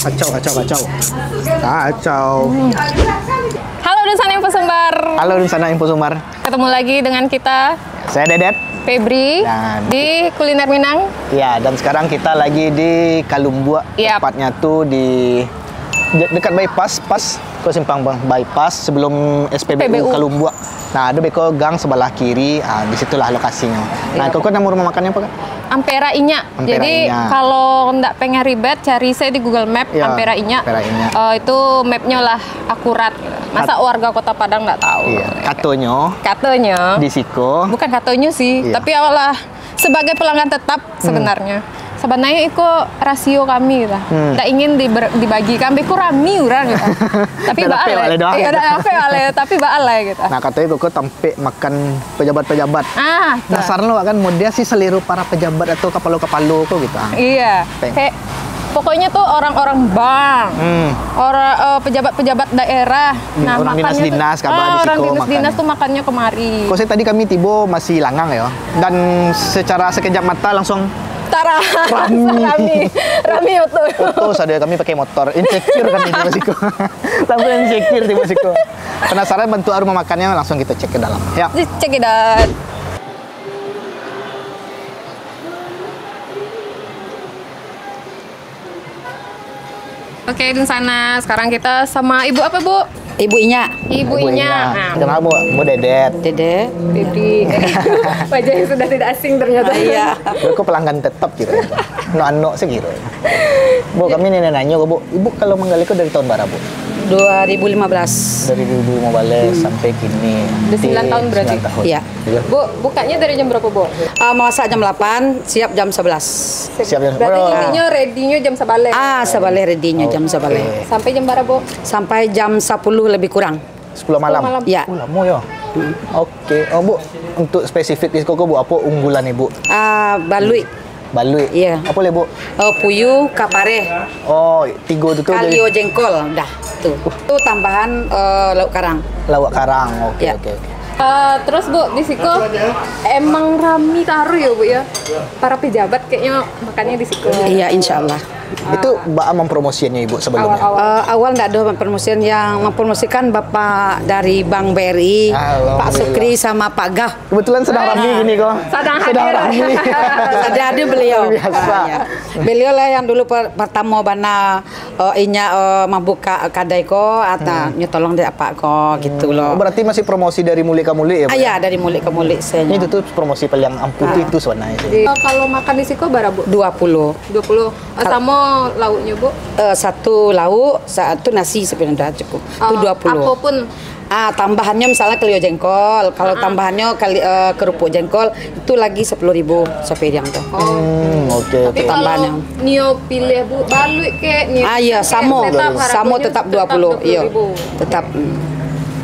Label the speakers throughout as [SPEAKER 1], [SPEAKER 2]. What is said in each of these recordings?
[SPEAKER 1] Kacau. Kacau.
[SPEAKER 2] Halo Dunsana Info Sumbar.
[SPEAKER 1] Halo Dunsana Info Sumbar.
[SPEAKER 2] Ketemu lagi dengan kita.
[SPEAKER 1] Saya Dedet.
[SPEAKER 2] Febri.
[SPEAKER 1] Dan
[SPEAKER 2] di Kuliner Minang.
[SPEAKER 1] Ya, dan sekarang kita lagi di Kalumbua.
[SPEAKER 2] Yap.
[SPEAKER 1] Tepatnya tuh di dekat bypass, pas ke simpang bypass sebelum SPBU Kalumbua. Nah, ada beko gang sebelah kiri. Disitulah lokasinya. Nah, kau nama rumah makannya apa, Kak?
[SPEAKER 2] Ampera Inya. Jadi kalau nggak pengen ribet, cari saya di Google Map
[SPEAKER 1] Ya,
[SPEAKER 2] Ampera Inya. Itu mapnya lah akurat. Masa warga Kota Padang nggak tahu?
[SPEAKER 1] Iya. Katanya. Di Siko.
[SPEAKER 2] Bukan katanya sih,
[SPEAKER 1] Iya.
[SPEAKER 2] tapi awalah sebagai pelanggan tetap sebenarnya. Sebenarnya itu rasio kami lah. Tidak ingin dibagi kami ku rami orang gitu. Tapi baale. Iya, tapi baale gitu.
[SPEAKER 1] Nah, katanya kok tampil makan pejabat-pejabat. Dasar lo kan model sih seliru para pejabat atau kapalu-kapalu kok gitu.
[SPEAKER 2] Iya. Kayak pokoknya tuh orang-orang bank, orang pejabat-pejabat daerah. Nah,
[SPEAKER 1] orang dinas-dinas kabar di
[SPEAKER 2] orang
[SPEAKER 1] Siko
[SPEAKER 2] dinas-dinas tuh makannya kemari.
[SPEAKER 1] Kok saya tadi kami tiba masih langang ya. Dan secara sekejap mata langsung Rami Oto sadar kami pakai motor. Insecure kami di Siko. Langsung insecure di Siko. Penasaran bentuk rumah makannya, langsung kita cek ke dalam. Ya.
[SPEAKER 2] Cek it out. Oke, Dunsana. Sekarang kita sama Ibu apa, Bu?
[SPEAKER 3] Ibu Inya.
[SPEAKER 2] Ibu Inya.
[SPEAKER 1] Kenapa, Bu? Bu Dedet.
[SPEAKER 3] Dede.
[SPEAKER 2] Febri. Wajahnya sudah tidak asing ternyata.
[SPEAKER 3] Iya.
[SPEAKER 1] Aku pelanggan tetap gitu. No sih gitu. Bu, kami nanya Bu. Ibu kalau menggali itu dari tahun berapa, Bu?
[SPEAKER 3] 2015.
[SPEAKER 1] Dari 2015 sampai kini.
[SPEAKER 2] Udah 9 tahun berarti?
[SPEAKER 1] 9 tahun.
[SPEAKER 3] Iya.
[SPEAKER 2] Bu, bukanya dari jam berapa, Bu?
[SPEAKER 3] Masak jam 8, siap jam 11.
[SPEAKER 1] Siap jam
[SPEAKER 2] Berarti intinya ready-nya jam 11.
[SPEAKER 3] Sebalik ready-nya jam 11.
[SPEAKER 2] Sampai jam berapa, Bu?
[SPEAKER 3] Sampai jam 10 lebih kurang.
[SPEAKER 1] 10 malam.
[SPEAKER 3] Iya.
[SPEAKER 1] Lama ya. Oke. Oh, Bu, untuk spesifik di Koko, Bu, apa unggulan Ibu?
[SPEAKER 3] Balui.
[SPEAKER 1] Balui.
[SPEAKER 3] Iya.
[SPEAKER 1] Apa le, Bu?
[SPEAKER 3] Puyuh, kapare.
[SPEAKER 1] Oh, 3 itu tuh
[SPEAKER 3] Kalio jengkol, dah. Tuh. Itu tambahan lauk karang.
[SPEAKER 1] lawak karang. Oke.
[SPEAKER 3] Ya.
[SPEAKER 2] Terus Bu, di Siko emang rami taruh ya, Bu ya? Para pejabat kayaknya makannya di Siko.
[SPEAKER 3] Iya, insya Allah.
[SPEAKER 1] Itu Mbak mempromosiannya Ibu sebelumnya?
[SPEAKER 3] Awal nggak ada promosian, yang mempromosikan Bapak dari Bank BRI, Pak Sukri sama Pak Gah.
[SPEAKER 1] Kebetulan sedang rame gini kok.
[SPEAKER 2] Sedang
[SPEAKER 1] rame.
[SPEAKER 3] Sedang ada beliau.
[SPEAKER 1] Biasa.
[SPEAKER 3] Beliau lah yang dulu pertama bana inya membuka kadai ko atau nyetolong dari apa ko gitu loh.
[SPEAKER 1] Berarti masih promosi dari mulik ke mulik ya, Bu?
[SPEAKER 3] Iya, dari mulik ke mulik saya.
[SPEAKER 1] Ini tuh promosi paling ampuh itu sebenarnya sih.
[SPEAKER 2] Kalau makan di Siko berapa, Bu?
[SPEAKER 3] 20.
[SPEAKER 2] 20. Sama lauknya, Bu?
[SPEAKER 3] Satu lauk, satu nasi sebenarnya cukup. Itu 20.
[SPEAKER 2] Apapun.
[SPEAKER 3] Tambahannya misalnya kelio jengkol. Kalau tambahannya kerupuk jengkol itu lagi 10.000 sepiring tuh.
[SPEAKER 1] Oke.
[SPEAKER 2] Tapi kalau Nio pilih, Bu, balui ke Nio.
[SPEAKER 3] Iya, samo tetap 20. Iya. Tetap.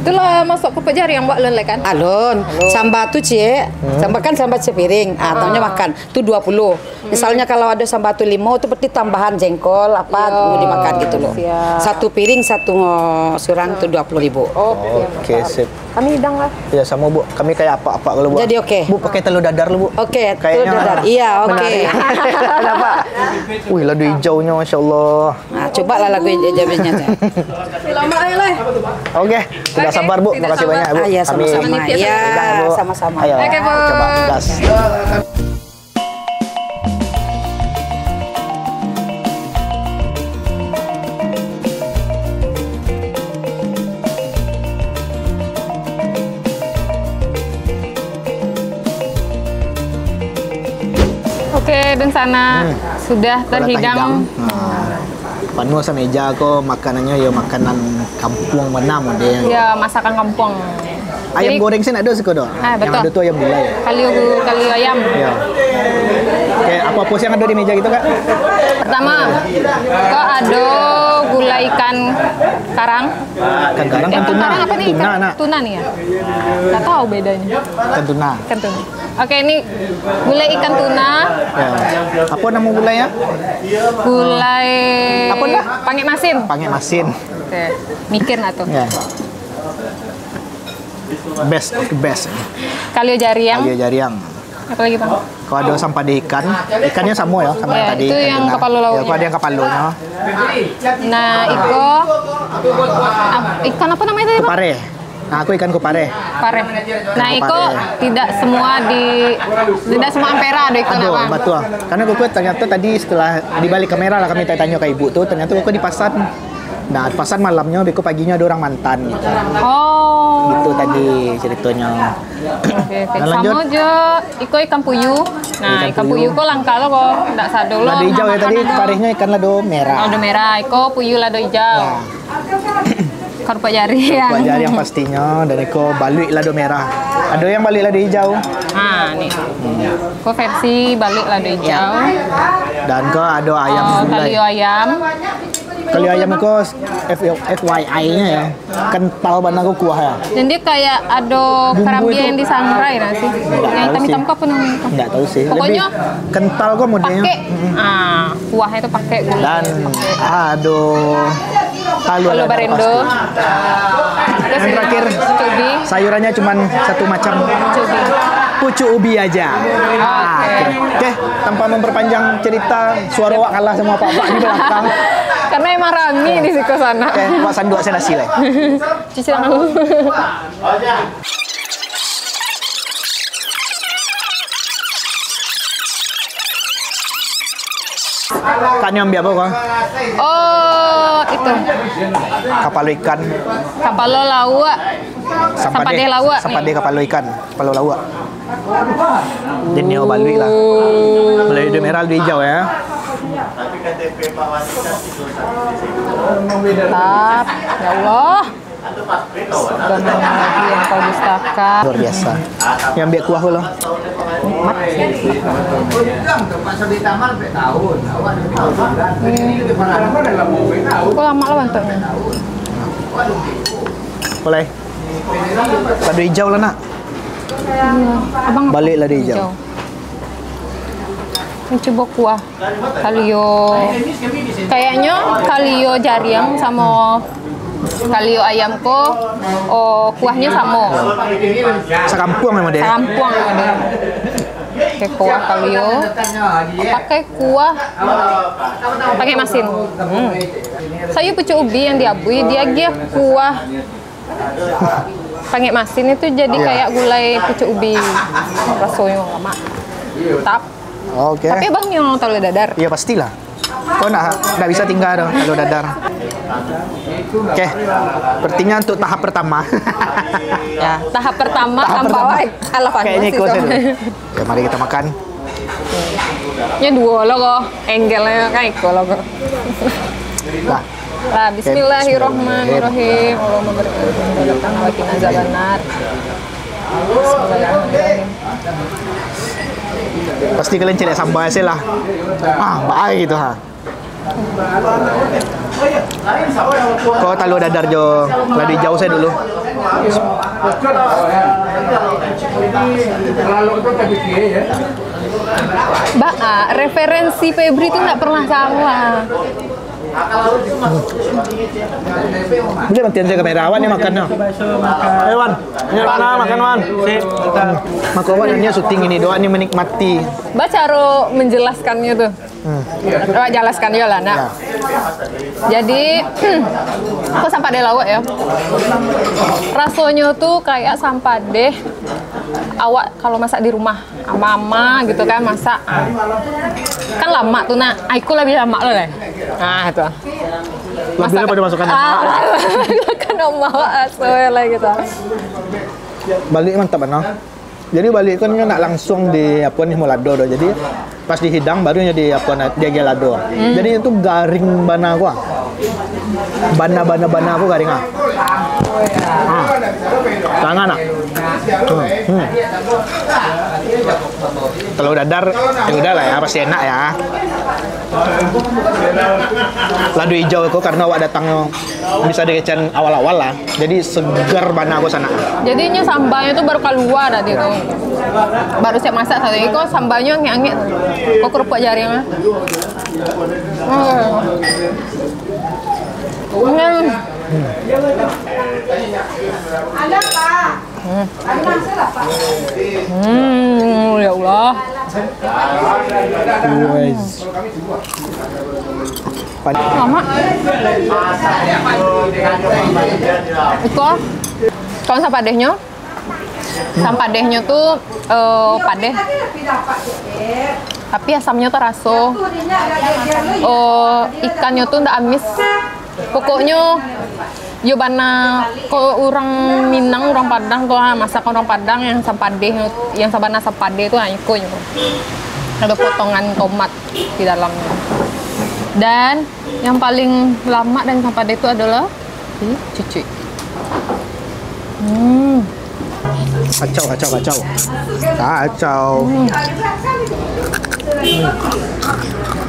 [SPEAKER 2] Itulah masuk ke pejari yang buat lele kan?
[SPEAKER 3] Alon, sambal tuh cie, sambal kan sambal sepiring, tahunya makan, itu 20. Misalnya kalau ada sambal tuh 5, itu berarti tambahan jengkol, mau dimakan gitu loh. Satu piring, satu surang itu 20.000.
[SPEAKER 1] Oke, sip.
[SPEAKER 2] Kami hidang lah.
[SPEAKER 1] Ya sama Bu, kami kayak apa kalau Bu?
[SPEAKER 3] Jadi oke.
[SPEAKER 1] Bu pakai telur dadar lu, Bu.
[SPEAKER 3] Oke, telur dadar. Iya, oke.
[SPEAKER 1] Kenapa? Wih, ladu hijaunya Masya Allah.
[SPEAKER 3] Nah, cobalah lagu hijaunya.
[SPEAKER 2] Lama lah.
[SPEAKER 1] Oke, tidak sabar Bu, makasih banyak Bu.
[SPEAKER 3] Iya, sama-sama. Iya, sama-sama.
[SPEAKER 1] Ayo,
[SPEAKER 2] Oke, Bu.
[SPEAKER 1] coba gas.
[SPEAKER 2] Oke, Dunsana sudah terhidang.
[SPEAKER 1] Penuh sama meja kok makanannya ya makanan kampung mana model.
[SPEAKER 2] Ya, masakan kampung.
[SPEAKER 1] Ayam
[SPEAKER 2] Jadi,
[SPEAKER 1] goreng sih ada sih kodo.
[SPEAKER 2] Betul.
[SPEAKER 1] Yang ada tuh ayam gulai.
[SPEAKER 2] Kalio ayam.
[SPEAKER 1] Ya. Oke, apa pos yang ada di meja gitu, Kak?
[SPEAKER 2] Pertama, kok ada gulai ikan karang.
[SPEAKER 1] Ikan karang kan tuna.
[SPEAKER 2] Karang apa nih? Tuna nih ya? Nggak tahu bedanya.
[SPEAKER 1] Ikan tuna.
[SPEAKER 2] Ikan tuna. Oke, ini gulai ikan tuna.
[SPEAKER 1] Ya. Apa nama gulainya?
[SPEAKER 2] Gulai
[SPEAKER 1] Apa dah?
[SPEAKER 2] Pange masin.
[SPEAKER 1] Pange masin.
[SPEAKER 2] Oke, mikir atau?
[SPEAKER 1] Ya. Best of the best.
[SPEAKER 2] Kalio jariang.
[SPEAKER 1] Kalio jariang.
[SPEAKER 2] Apa lagi bang?
[SPEAKER 1] Kau ada sampade ikan, ikannya sama ya sama
[SPEAKER 2] Ya,
[SPEAKER 1] yang tadi.
[SPEAKER 2] itu
[SPEAKER 1] ikan
[SPEAKER 2] yang
[SPEAKER 1] tengah.
[SPEAKER 2] kepala laut.
[SPEAKER 1] Ya, kau ada yang kepalonya.
[SPEAKER 2] Nah, ikan apa namanya tadi bang?
[SPEAKER 1] Kupare. Nah, aku ikan kupare.
[SPEAKER 2] Pare. Nah, iko tidak semua ampera ada ikan
[SPEAKER 1] Aduh,
[SPEAKER 2] apa?
[SPEAKER 1] betul. Karena koko ternyata tadi setelah di balik kamera lah kami tanya ke ibu tuh, ternyata koko di pasar. Nah, di pasar malamnya, beko paginya ada orang mantan gitu.
[SPEAKER 2] Oh.
[SPEAKER 1] Itu tadi ceritanya.
[SPEAKER 2] Oke.
[SPEAKER 1] Nah, lanjut.
[SPEAKER 2] Sama aja, iko ikan puyuh. Nah, ikan puyuh kok langka lo kok, nggak sado lo.
[SPEAKER 1] Lado hijau ya tadi, parehnya ikan lado merah.
[SPEAKER 2] Lado merah, iko puyuh lado hijau.
[SPEAKER 1] Nah,
[SPEAKER 2] Kerupuk jari ya.
[SPEAKER 1] kerupuk jari yang pastinya, dan iko balik lado merah. Ada yang balik lado hijau.
[SPEAKER 2] Nah, nih. Kok versi balik lado hijau.
[SPEAKER 1] Dan kok ada ayam gulai.
[SPEAKER 2] Kalio ayam.
[SPEAKER 1] Kalau ayam itu FYI-nya ya, kental banget aku kuah ya.
[SPEAKER 2] Dan dia kayak ada
[SPEAKER 1] Bumbu
[SPEAKER 2] kerambi
[SPEAKER 1] itu-
[SPEAKER 2] yang disangrai nah sih. Yang
[SPEAKER 1] tahu
[SPEAKER 2] hitam-hitam
[SPEAKER 1] sih.
[SPEAKER 2] kok apa namanya?
[SPEAKER 1] Nggak tahu sih.
[SPEAKER 2] Pokoknya
[SPEAKER 1] Lebih kental kok modelnya.
[SPEAKER 2] pakai kuahnya itu pakai gula.
[SPEAKER 1] Dan aduh, palu
[SPEAKER 2] Kalau
[SPEAKER 1] dadar
[SPEAKER 2] barendo.
[SPEAKER 1] pasti.
[SPEAKER 2] Terus
[SPEAKER 1] Yang terakhir
[SPEAKER 2] cubi,
[SPEAKER 1] sayurannya cuma satu macam,
[SPEAKER 2] cubi.
[SPEAKER 1] pucuk ubi aja. Oke, tanpa memperpanjang cerita, suara wak kalah sama pak-pak di belakang.
[SPEAKER 2] Karena emang rame di situ sana.
[SPEAKER 1] Oke, wak sanduk saya nasi lah.
[SPEAKER 2] Cuci tangan dulu.
[SPEAKER 1] Kan yang biar apa kok?
[SPEAKER 2] Oh, itu.
[SPEAKER 1] Kapal ikan,
[SPEAKER 2] Kapalo lawa. Sampade lawa.
[SPEAKER 1] sampade kapal ikan, kapal lawa. Jenis balui lah. Mulai dari merah dari hijau ya.
[SPEAKER 2] Mantap. Ya Allah. Dan lagi yang kau dustakan.
[SPEAKER 1] Luar biasa. Yang biar kuah loh.
[SPEAKER 2] Kok lama lah bantunya.
[SPEAKER 1] Boleh. Lado hijau lah nak.
[SPEAKER 2] Abang
[SPEAKER 1] Balik lado hijau.
[SPEAKER 2] Mencoba kuah kalio. Kayaknya kalio jariang sama kalio ayam ko kuahnya sama.
[SPEAKER 1] Sekampung memang dia.
[SPEAKER 2] Sampuang ada. Pakai kuah kalio. Pakai kuah pakai masin. Saya pucuk ubi yang diabui dia kuah pakai masin itu jadi kayak gulai pucuk ubi rasanya lama.
[SPEAKER 1] Oke.
[SPEAKER 2] Tapi bang yang telur dadar.
[SPEAKER 1] Iya pastilah. Kau nggak bisa tinggal dong kalau dadar. Oke, sepertinya untuk tahap pertama.
[SPEAKER 2] Ya, tahap pertama
[SPEAKER 1] Tahap
[SPEAKER 2] tanpa
[SPEAKER 1] pertama.
[SPEAKER 2] ala
[SPEAKER 1] Kayaknya ikut saya dulu. Oke, mari kita makan.
[SPEAKER 2] Nya dua lo kok, enggelnya kan iko lo kok.
[SPEAKER 1] Nah,
[SPEAKER 2] Lah, bismillahirrahmanirrahim. Allahumma barik lana wa qina azabannar. Bismillahirrahmanirrahim.
[SPEAKER 1] pasti kalian cari sambal sih lah. Baik gitu ha. Kau tahu dadar jo, ladi jauh saya dulu.
[SPEAKER 2] Referensi Febri itu nggak pernah salah.
[SPEAKER 1] Boleh bantuan saya kamerawan ya makannya. Ayo Wan, ini mana makan Wan? Maka Wan ini syuting ini doa ini menikmati.
[SPEAKER 2] Mbak cara menjelaskannya tuh. Coba jelaskan ya lah, nak. Jadi, aku sampah deh lawak ya. Rasanya tuh kayak sampah deh. Awak kalau masak di rumah, mama gitu kan masak. Kan lama tuh nak. Aku lebih lama loh deh. Nah itu.
[SPEAKER 1] Lebihnya pada masukkan
[SPEAKER 2] Kan mau asoy lah gitu.
[SPEAKER 1] balik mantap benar. Jadi balik kan nak langsung di apa nih molado doh. Jadi pas dihidang barunya di apa dia gelado. Jadi itu garing bana gua. Bana aku garing ah. Tangan ah. Kalau dadar ya udah lah ya pasti enak ya. Lado hijau itu karena awak datangnya bisa dikecen awal-awal lah. Jadi segar bana aku sana.
[SPEAKER 2] Jadinya sambalnya tuh baru keluar tadi tuh. Baru siap masak satu ini kok sambalnya angin-angin. Kok kerupuk jaringnya. Ya Allah. Lama. Itu kalau sampadehnya, sampadehnya tuh padeh. Tapi asamnya terasa. Ikannya tuh ndak amis. Pokoknya yo bana kalau orang Minang, orang Padang tuh masakan orang Padang yang sampadeh, yang sabana sampadeh itu iko. Ada potongan tomat di dalamnya. Dan yang paling lama dan sampadeh itu adalah cuci.
[SPEAKER 1] Kacau.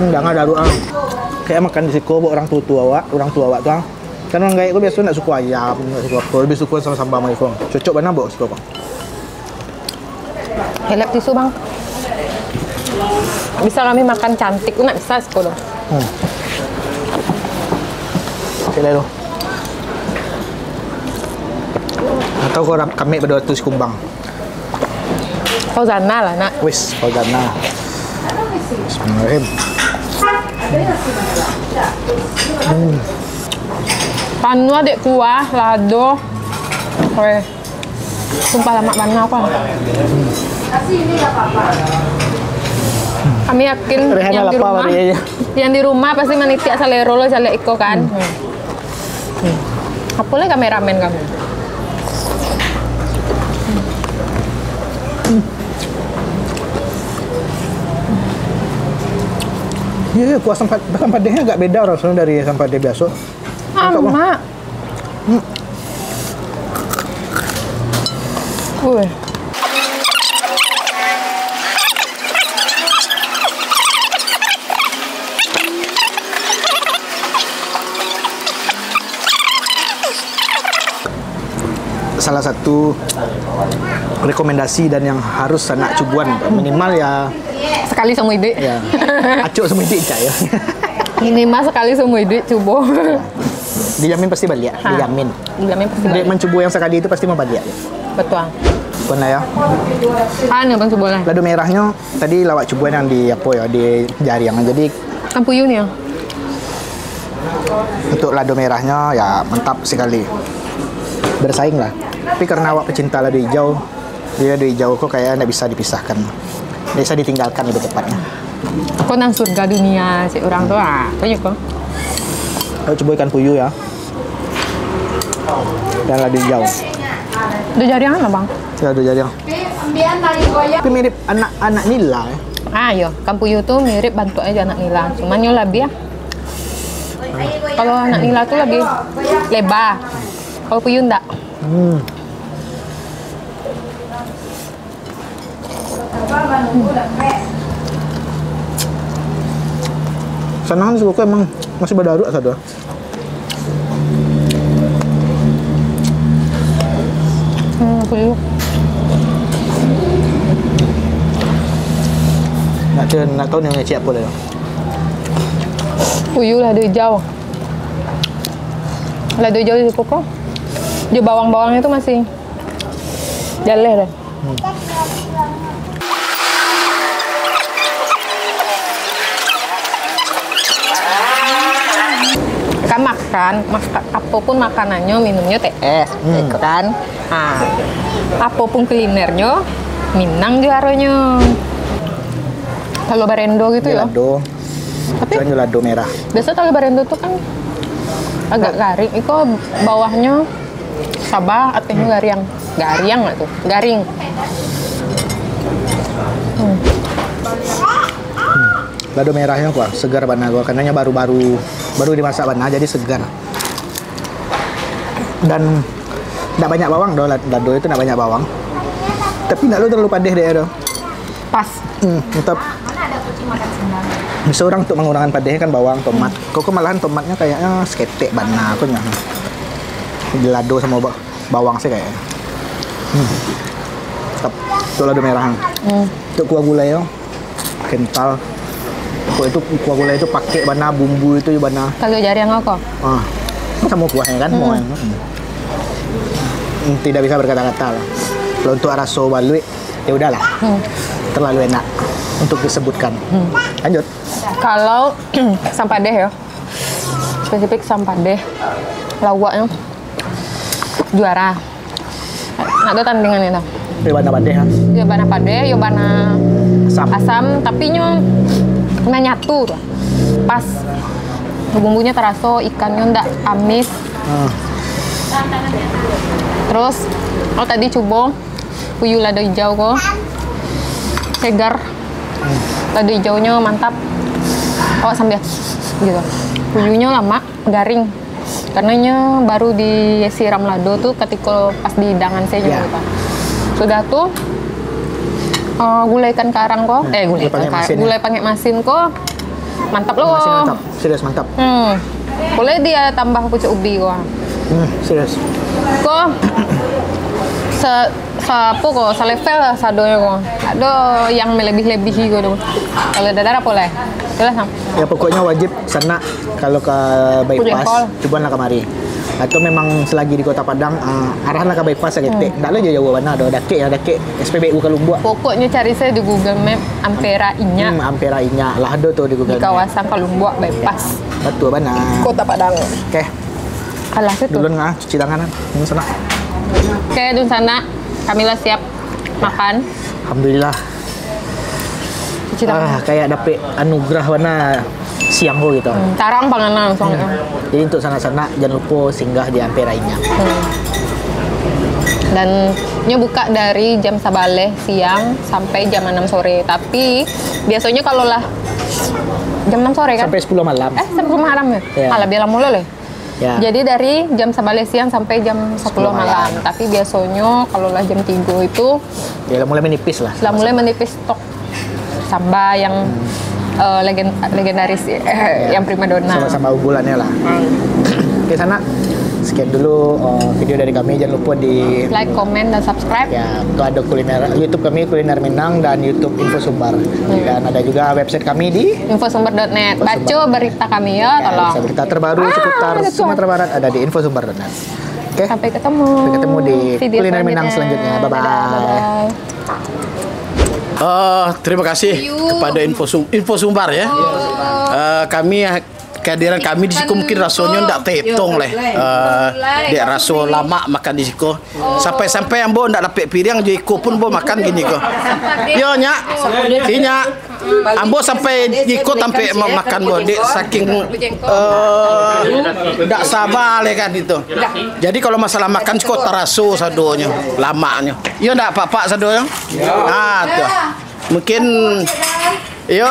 [SPEAKER 1] Jangan daru kayak makan di siko orang tua tuh kan orang gaya gue biasa nggak suka ayam, nggak suka apa, lebih suka sama sambal sama ikong. Cocok mana bos suka bang?
[SPEAKER 2] Helep tisu bang. Bisa kami makan cantik, nggak bisa sekolah.
[SPEAKER 1] Sila lo. Atau kau kami berdua tuh kumbang.
[SPEAKER 2] Kau zana lah nak.
[SPEAKER 1] Wis, kau zana. Bismillahirrahmanirrahim.
[SPEAKER 2] Panu adek kuah, lado. Weh. Sumpah lama mana apa. Kami yakin yang di rumah pasti meniti asal rolo jale iko kan. Apa lagi kameramen kamu?
[SPEAKER 1] Iya, kuah sampadehnya agak beda rasanya dari sampadeh biasa.
[SPEAKER 2] Sama.
[SPEAKER 1] Salah satu rekomendasi dan yang harus anak cubuan minimal ya
[SPEAKER 2] sekali semua ide.
[SPEAKER 1] Ya. Acuk semua ide cak ya.
[SPEAKER 2] Minimal sekali semua ide coba.
[SPEAKER 1] Dijamin pasti balik, dijamin.
[SPEAKER 2] Dijamin pasti
[SPEAKER 1] Dek
[SPEAKER 2] balik.
[SPEAKER 1] mencubu yang sekali itu pasti mau balik.
[SPEAKER 2] Betul.
[SPEAKER 1] Pernah ya.
[SPEAKER 2] Anu bang coba lah.
[SPEAKER 1] Lado merahnya tadi lawak cubuan yang di apa ya di jariang. Jadi
[SPEAKER 2] Kan puyuh nih ya.
[SPEAKER 1] untuk lado merahnya ya mantap sekali. Bersaing lah. Tapi karena awak pecinta lado hijau, dia lado hijau kok kayak nggak bisa dipisahkan. Nggak bisa ditinggalkan lebih tepatnya.
[SPEAKER 2] Kau nang surga dunia si orang tua. Banyak kok.
[SPEAKER 1] Aku coba ikan puyuh ya. Dan lado hijau.
[SPEAKER 2] Udah jadi apa bang?
[SPEAKER 1] Lado jariang. Tapi mirip anak nila ya.
[SPEAKER 2] Ayo, kan puyuh tuh mirip bentuk aja anak nila. Cuman yo lebih ya. Kalau anak nila tuh lebih lebar. Kalau puyuh enggak.
[SPEAKER 1] Senang sih kok emang masih baru satu.
[SPEAKER 2] Puyuh.
[SPEAKER 1] Nak tahu yang ngecek apa dah.
[SPEAKER 2] Puyuh lado hijau. Lado hijau di koko. Di bawang-bawangnya itu masih jaleh deh. Kan apapun makanannya, minumnya TS, gitu kan. Nah, apapun kulinernya, Minang juaranya. Kalau barendo gitu ya.
[SPEAKER 1] Lado.
[SPEAKER 2] Tapi
[SPEAKER 1] lado merah.
[SPEAKER 2] biasa kalau barendo tuh kan agak garing. Itu bawahnya sabah, atasnya garing. Garing nggak tuh? Garing.
[SPEAKER 1] Lado merahnya kok segar banget gua karenanya baru dimasak banget jadi segar. Dan enggak banyak bawang doh, lado itu enggak banyak bawang. Tapi enggak terlalu padeh deh doh.
[SPEAKER 2] Pas.
[SPEAKER 1] Tetap. Bisa orang untuk mengurangkan padehnya kan bawang, tomat. Kok malahan tomatnya kayaknya seketek banget aku nya. Di lado sama bawang sih kayaknya. Tetap. Itu lado merah. Itu kuah gulai yo. Kental. Itu kuah gulai itu pakai bana bumbu itu bana.
[SPEAKER 2] Kalau jari yang apa?
[SPEAKER 1] Sama kuahnya kan, mau. Tidak bisa berkata-kata lah. Kalau untuk raso balui ya udahlah. Terlalu enak untuk disebutkan. Lanjut.
[SPEAKER 2] Kalau sampadeh ya. Spesifik sampadeh. Lawaknya juara. Ada tandingan itu.
[SPEAKER 1] Yobana padeh kan?
[SPEAKER 2] Yobana padeh, yobana asam tapi nyatu tuh. Pas. Bumbunya terasa, ikannya ndak amis. Terus, tadi coba puyuh lada hijau kok. Segar. Lada hijaunya mantap. Sambil gitu. Puyuhnya lama, garing. Karenanya baru disiram lado tuh ketika pas di hidangan saya juga. Gitu. Sudah tuh gulai ikan karang kok. Gulai pakai masin kok. Mantap loh.
[SPEAKER 1] Masih mantap, serius mantap.
[SPEAKER 2] Boleh dia tambah pucuk ubi kok.
[SPEAKER 1] Serius.
[SPEAKER 2] Kok selevel lah sadonya kok. Ada yang melebih-lebihi kok. Kalau dadar apa boleh? Jelas.
[SPEAKER 1] Ya pokoknya wajib sana kalau ke bypass, cobalah kemari. Atau memang selagi di Kota Padang, arahlah ke bypass gitu. Nggak lah jauh mana ada dake SPBU Kalumbuak.
[SPEAKER 2] Pokoknya cari saya di Google Map Ampera Inya.
[SPEAKER 1] Ampera Inya lah ada tuh di Google
[SPEAKER 2] Map. Di kawasan Kalumbuak bypass.
[SPEAKER 1] Ya. Betul benar.
[SPEAKER 2] Kota Padang.
[SPEAKER 1] Oke.
[SPEAKER 2] Alah situ.
[SPEAKER 1] Dulu cuci tangan di sana.
[SPEAKER 2] Oke, di sana Kamila siap makan.
[SPEAKER 1] Alhamdulillah.
[SPEAKER 2] Cuci tangan.
[SPEAKER 1] Kayak dapet anugerah warna siang ho gitu.
[SPEAKER 2] Tarang panganan soalnya.
[SPEAKER 1] Jadi untuk sana-sana jangan lupa singgah di Ampera Inya.
[SPEAKER 2] Dan nya buka dari jam 11 siang sampai jam 6 sore. Tapi biasanya kalau lah jam 6 sore kan?
[SPEAKER 1] Sampai 10 malam.
[SPEAKER 2] Sampai 10 malam ya? Alah bilang mulu lah.
[SPEAKER 1] Ya.
[SPEAKER 2] Jadi dari jam 11 siang sampai jam 10 malam. Tapi biasanya kalau lah jam 3 itu
[SPEAKER 1] ya mulai menipis lah.
[SPEAKER 2] Mulai menipis stok samba yang legendaris yang primadona.
[SPEAKER 1] Sama-sama unggulannya lah. Oke sana. Sekian dulu video dari kami. Jangan lupa di
[SPEAKER 2] like, komen, dan subscribe.
[SPEAKER 1] Ya, itu ada kuliner YouTube kami Kuliner Minang dan YouTube Info Sumbar. Dan ada juga website kami di
[SPEAKER 2] infosumbar.net. Baca berita kami ya, tolong.
[SPEAKER 1] Berita terbaru seputar Sumatera Barat ada di infosumbar.net. Oke.
[SPEAKER 2] Sampai ketemu.
[SPEAKER 1] Sampai ketemu di
[SPEAKER 2] video
[SPEAKER 1] Kuliner Minang selanjutnya. Bye bye.
[SPEAKER 4] Terima kasih kepada Info Sumbar ya. Kami kehadiran kami di situ mungkin rasanya ndak terhitung leh. Dek raso lama makan di situ. Sampai-sampai ambo ndak dapat piring je iko pun bo makan gini ko. Yo nya. Inya. Ambo sampai iko sampai makan bo dek saking ndak sabar leh kan itu. Jadi kalau masalah makan cukup teraso sadonya, lamanya. Yo ndak apa-apa sadonya. Tuh. Mungkin ya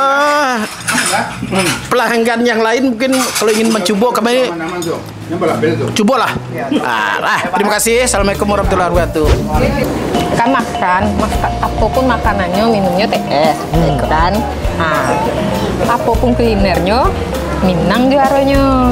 [SPEAKER 4] pelanggan yang lain mungkin kalau ingin mencoba kami cobalah. Terima kasih. Assalamualaikum warahmatullahi wabarakatuh.
[SPEAKER 2] Kan makan, apapun makanannya, minumnya TS, kan? Apapun kulinernya, Minang juaranya.